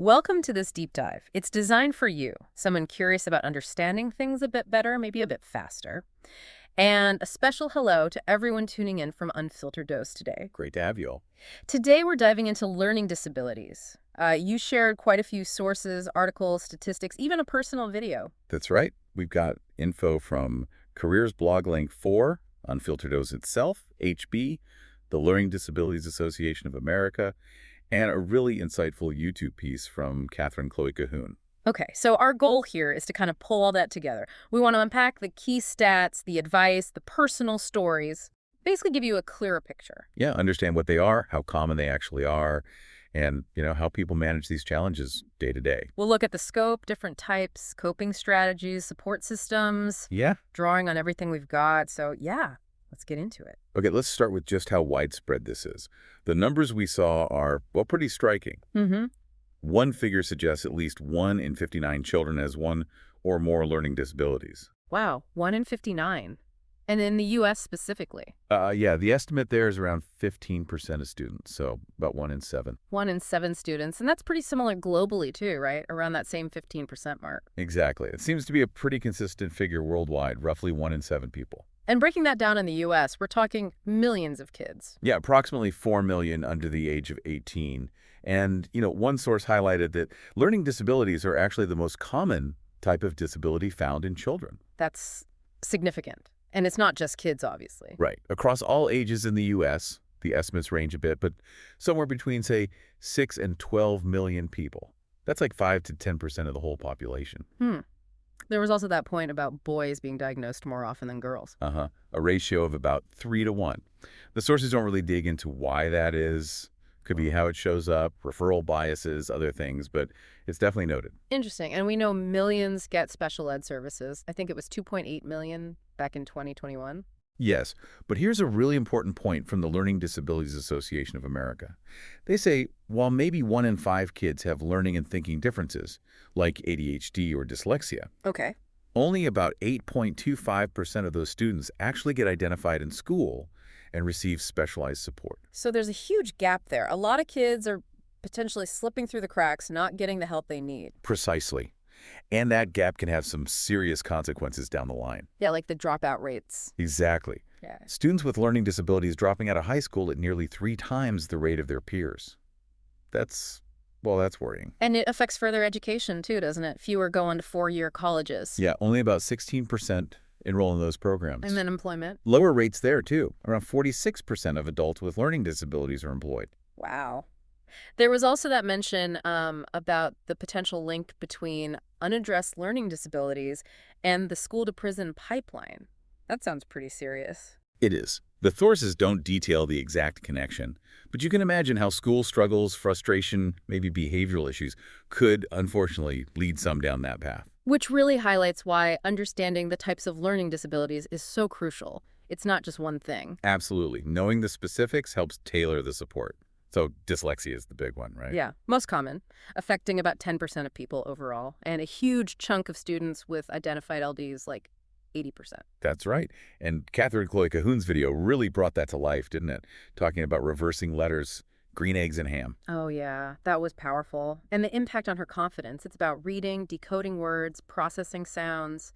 Welcome to this deep dive. It's designed for you, someone curious about understanding things a bit better, maybe a bit faster. And a special hello to everyone tuning in from Unfiltered Dose today. Great to have you all. Today, we're diving into learning disabilities. You shared quite a few sources, articles, statistics, even a personal video. That's right. We've got info from Careers Blog Link 4, Unfiltered Dose itself, HB, the Learning Disabilities Association of America, and a really insightful YouTube piece from Catherine Chloe Cahoon. Okay, so our goal here is to kind of pull all that together. We want to unpack the key stats, the advice, the personal stories, basically give you a clearer picture. Yeah, understand what they are, how common they actually are, and, how people manage these challenges day to day. We'll look at the scope, different types, coping strategies, support systems, Yeah. drawing on everything we've got. So yeah, let's get into it. Okay, let's start with just how widespread this is. The numbers we saw are, well, pretty striking. Mm-hmm. One figure suggests at least 1 in 59 children has one or more learning disabilities. Wow, 1 in 59. And in the U.S. specifically. Yeah, the estimate there is around 15% of students, so about 1 in 7. 1 in 7 students. And that's pretty similar globally too, right? Around that same 15% mark. Exactly. It seems to be a pretty consistent figure worldwide, roughly 1 in 7 people. And breaking that down in the U.S., we're talking millions of kids. Yeah, approximately 4 million under the age of 18. And, one source highlighted that learning disabilities are actually the most common type of disability found in children. That's significant. And it's not just kids, obviously. Right. Across all ages in the U.S., the estimates range a bit, but somewhere between, say, 6 and 12 million people. That's like 5 to 10% of the whole population. There was also that point about boys being diagnosed more often than girls. A ratio of about 3 to 1. The sources don't really dig into why that is. Could be how it shows up, referral biases, other things, but it's definitely noted. Interesting. And we know millions get special ed services. I think it was 2.8 million back in 2021. Yes, but here's a really important point from the Learning Disabilities Association of America. They say while maybe 1 in 5 kids have learning and thinking differences, like ADHD or dyslexia, Okay. only about 8.25% of those students actually get identified in school and receive specialized support. So there's a huge gap there. A lot of kids are potentially slipping through the cracks, not getting the help they need. Precisely. And that gap can have some serious consequences down the line. Yeah, like the dropout rates. Exactly. Yeah. Students with learning disabilities dropping out of high school at nearly 3 times the rate of their peers. That's worrying. And it affects further education too, doesn't it? Fewer go on to 4-year colleges. Yeah, only about 16% enroll in those programs. And then employment. Lower rates there, too. Around 46% of adults with learning disabilities are employed. Wow. There was also that mention about the potential link between unaddressed learning disabilities and the school-to-prison pipeline. That sounds pretty serious. It is. The sources don't detail the exact connection, but you can imagine how school struggles, frustration, maybe behavioral issues could, unfortunately, lead some down that path. Which really highlights why understanding the types of learning disabilities is so crucial. It's not just one thing. Absolutely. Knowing the specifics helps tailor the support. So dyslexia is the big one, right? Yeah, most common, affecting about 10% of people overall, and a huge chunk of students with identified LDs, like 80%. That's right. And Catherine Chloe Cahoon's video really brought that to life, didn't it? Talking about reversing letters, green eggs and ham. Oh, yeah, that was powerful. And the impact on her confidence. It's about reading, decoding words, processing sounds,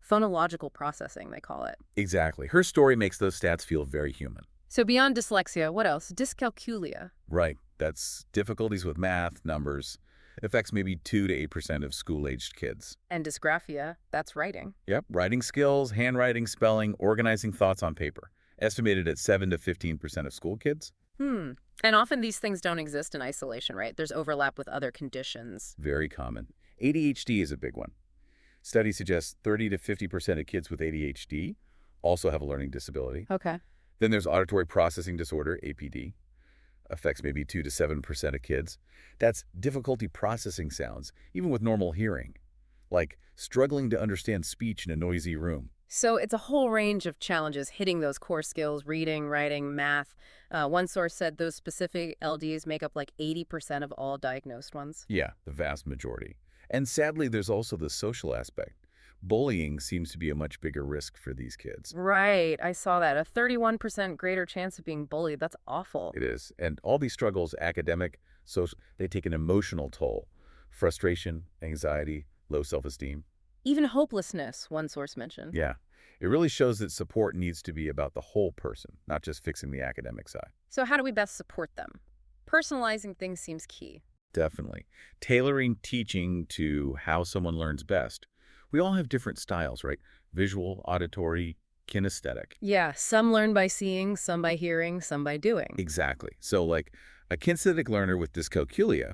phonological processing, they call it. Exactly. Her story makes those stats feel very human. So beyond dyslexia, what else? Dyscalculia. Right. That's difficulties with math, numbers. Affects maybe 2 to 8% of school-aged kids. And dysgraphia, that's writing. Yep. Writing skills, handwriting, spelling, organizing thoughts on paper. Estimated at 7 to 15% of school kids. And often these things don't exist in isolation, right? There's overlap with other conditions. Very common. ADHD is a big one. Studies suggest 30 to 50% of kids with ADHD also have a learning disability. Okay. Then there's auditory processing disorder, APD. Affects maybe 2 to 7% of kids. That's difficulty processing sounds, even with normal hearing. Like struggling to understand speech in a noisy room. So it's a whole range of challenges hitting those core skills, reading, writing, math. One source said those specific LDs make up like 80% of all diagnosed ones. Yeah, the vast majority. And sadly, there's also the social aspect. Bullying seems to be a much bigger risk for these kids. Right, I saw that. A 31% greater chance of being bullied. That's awful. It is. And all these struggles, academic, social, they take an emotional toll. frustration, anxiety, low self-esteem. Even hopelessness, one source mentioned. Yeah. It really shows that support needs to be about the whole person, not just fixing the academic side. So how do we best support them? Personalizing things seems key. Definitely. Tailoring teaching to how someone learns best. We all have different styles, right? Visual, auditory, kinesthetic. Yeah, some learn by seeing, some by hearing, some by doing. Exactly. So like a kinesthetic learner with dyscalculia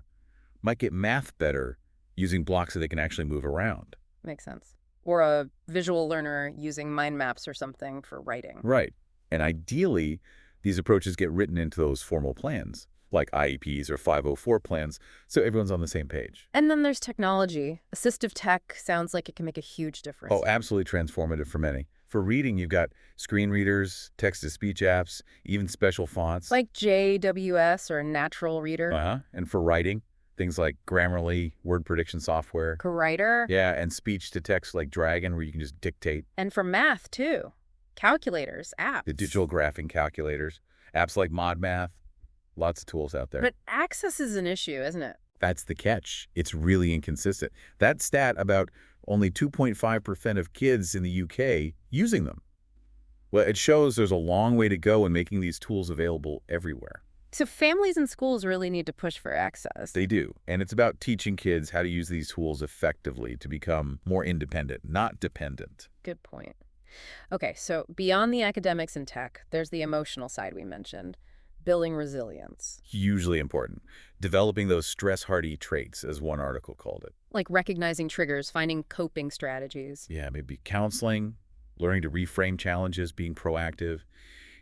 might get math better using blocks so they can actually move around. Makes sense. Or a visual learner using mind maps or something for writing. Right. And ideally, these approaches get written into those formal plans, like IEPs or 504 plans, so everyone's on the same page. And then there's technology. Assistive tech sounds like it can make a huge difference. Oh, absolutely transformative for many. For reading, you've got screen readers, text-to-speech apps, even special fonts. Like JWS or Natural Reader. And for writing, things like Grammarly, word prediction software. Writer. Yeah, and speech-to-text like Dragon, where you can just dictate. And for math, too. Calculators, apps. The digital graphing calculators, apps like ModMath, lots of tools out there. But access is an issue, isn't it? That's the catch. It's really inconsistent. That stat about only 2.5% of kids in the UK using them. Well, it shows there's a long way to go in making these tools available everywhere. So families and schools really need to push for access. They do. And it's about teaching kids how to use these tools effectively to become more independent, not dependent. Good point. Okay, so beyond the academics and tech, there's the emotional side we mentioned. Building resilience. Hugely important. Developing those stress-hardy traits, as one article called it. Like recognizing triggers, finding coping strategies. Yeah, maybe counseling, learning to reframe challenges, being proactive.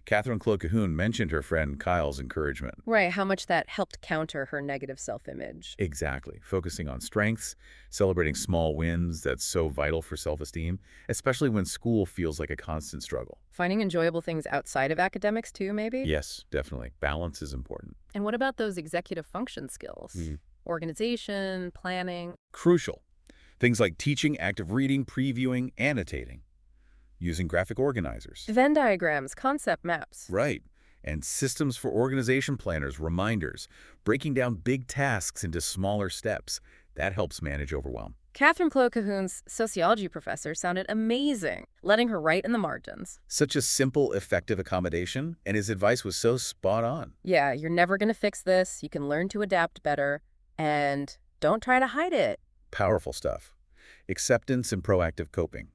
Catherine Clocahoon mentioned her friend Kyle's encouragement. Right, how much that helped counter her negative self-image. Exactly. Focusing on strengths, celebrating small wins, that's so vital for self-esteem, especially when school feels like a constant struggle. Finding enjoyable things outside of academics too, maybe? Yes, definitely. Balance is important. And what about those executive function skills? Organization, planning. Crucial. Things like teaching, active reading, previewing, annotating. Using graphic organizers. Venn diagrams, concept maps. Right. And systems for organization planners, reminders, breaking down big tasks into smaller steps. That helps manage overwhelm. Catherine Clocahoon's sociology professor sounded amazing, letting her write in the margins. Such a simple, effective accommodation, and his advice was so spot on. Yeah, you're never going to fix this. You can learn to adapt better. And don't try to hide it. Powerful stuff. Acceptance and proactive coping.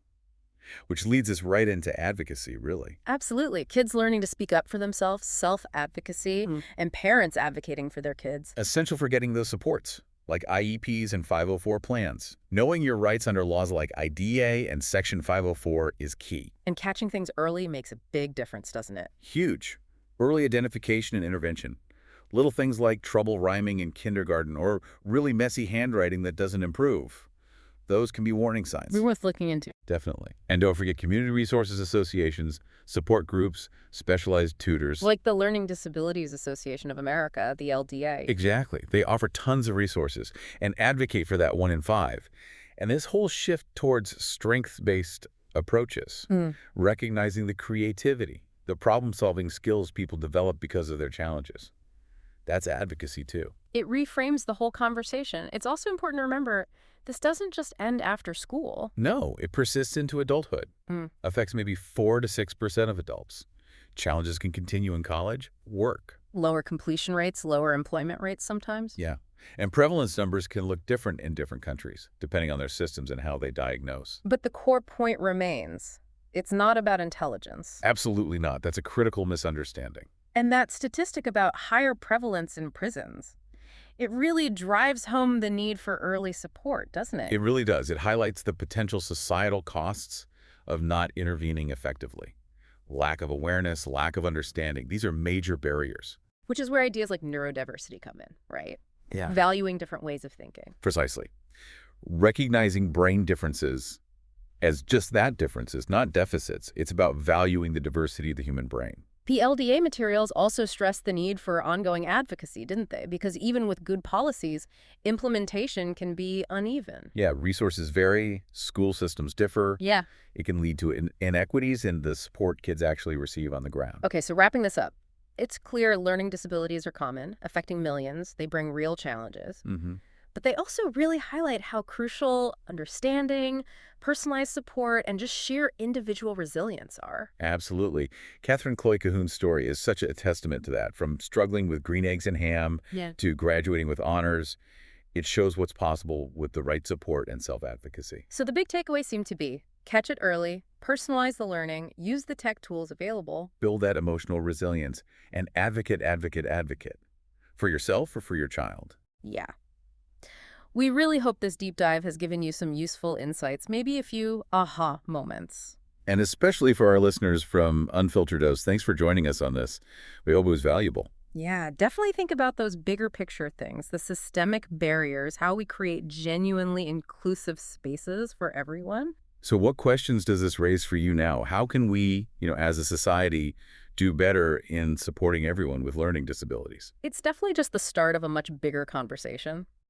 Which leads us right into advocacy, really. Absolutely. Kids learning to speak up for themselves, self-advocacy, and parents advocating for their kids. Essential for getting those supports, like IEPs and 504 plans. Knowing your rights under laws like IDEA and Section 504 is key. And catching things early makes a big difference, doesn't it? Huge. Early identification and intervention. Little things like trouble rhyming in kindergarten or really messy handwriting that doesn't improve. Those can be warning signs. We're worth looking into. Definitely. And don't forget community resources associations, support groups, specialized tutors. Like the Learning Disabilities Association of America, the LDA. Exactly. They offer tons of resources and advocate for that 1 in 5. And this whole shift towards strengths-based approaches, recognizing the creativity, the problem-solving skills people develop because of their challenges. That's advocacy, too. It reframes the whole conversation. It's also important to remember this doesn't just end after school. No, it persists into adulthood. Affects maybe 4 to 6% of adults. Challenges can continue in college, work. Lower completion rates, lower employment rates sometimes. Yeah. And prevalence numbers can look different in different countries, depending on their systems and how they diagnose. But the core point remains. It's not about intelligence. Absolutely not. That's a critical misunderstanding. And that statistic about higher prevalence in prisons, it really drives home the need for early support, doesn't it? It really does. It highlights the potential societal costs of not intervening effectively. Lack of awareness, lack of understanding. These are major barriers. Which is where ideas like neurodiversity come in, right? Yeah. Valuing different ways of thinking. Precisely. Recognizing brain differences as just that, differences, not deficits. It's about valuing the diversity of the human brain. The LDA materials also stressed the need for ongoing advocacy, didn't they? Because even with good policies, implementation can be uneven. Yeah, resources vary, school systems differ. Yeah. It can lead to inequities in the support kids actually receive on the ground. Okay, so wrapping this up, it's clear learning disabilities are common, affecting millions. They bring real challenges. But they also really highlight how crucial understanding, personalized support, and just sheer individual resilience are. Absolutely. Catherine Cloy Cahoon's story is such a testament to that. From struggling with green eggs and ham Yeah. to graduating with honors, it shows what's possible with the right support and self-advocacy. So the big takeaways seem to be catch it early, personalize the learning, use the tech tools available. Build that emotional resilience and advocate, advocate, advocate for yourself or for your child. Yeah. We really hope this deep dive has given you some useful insights, maybe a few aha moments. And especially for our listeners from Unfiltered Dose, thanks for joining us on this. We hope it was valuable. Yeah, definitely think about those bigger picture things, the systemic barriers, how we create genuinely inclusive spaces for everyone. So what questions does this raise for you now? How can we, as a society, do better in supporting everyone with learning disabilities? It's definitely just the start of a much bigger conversation.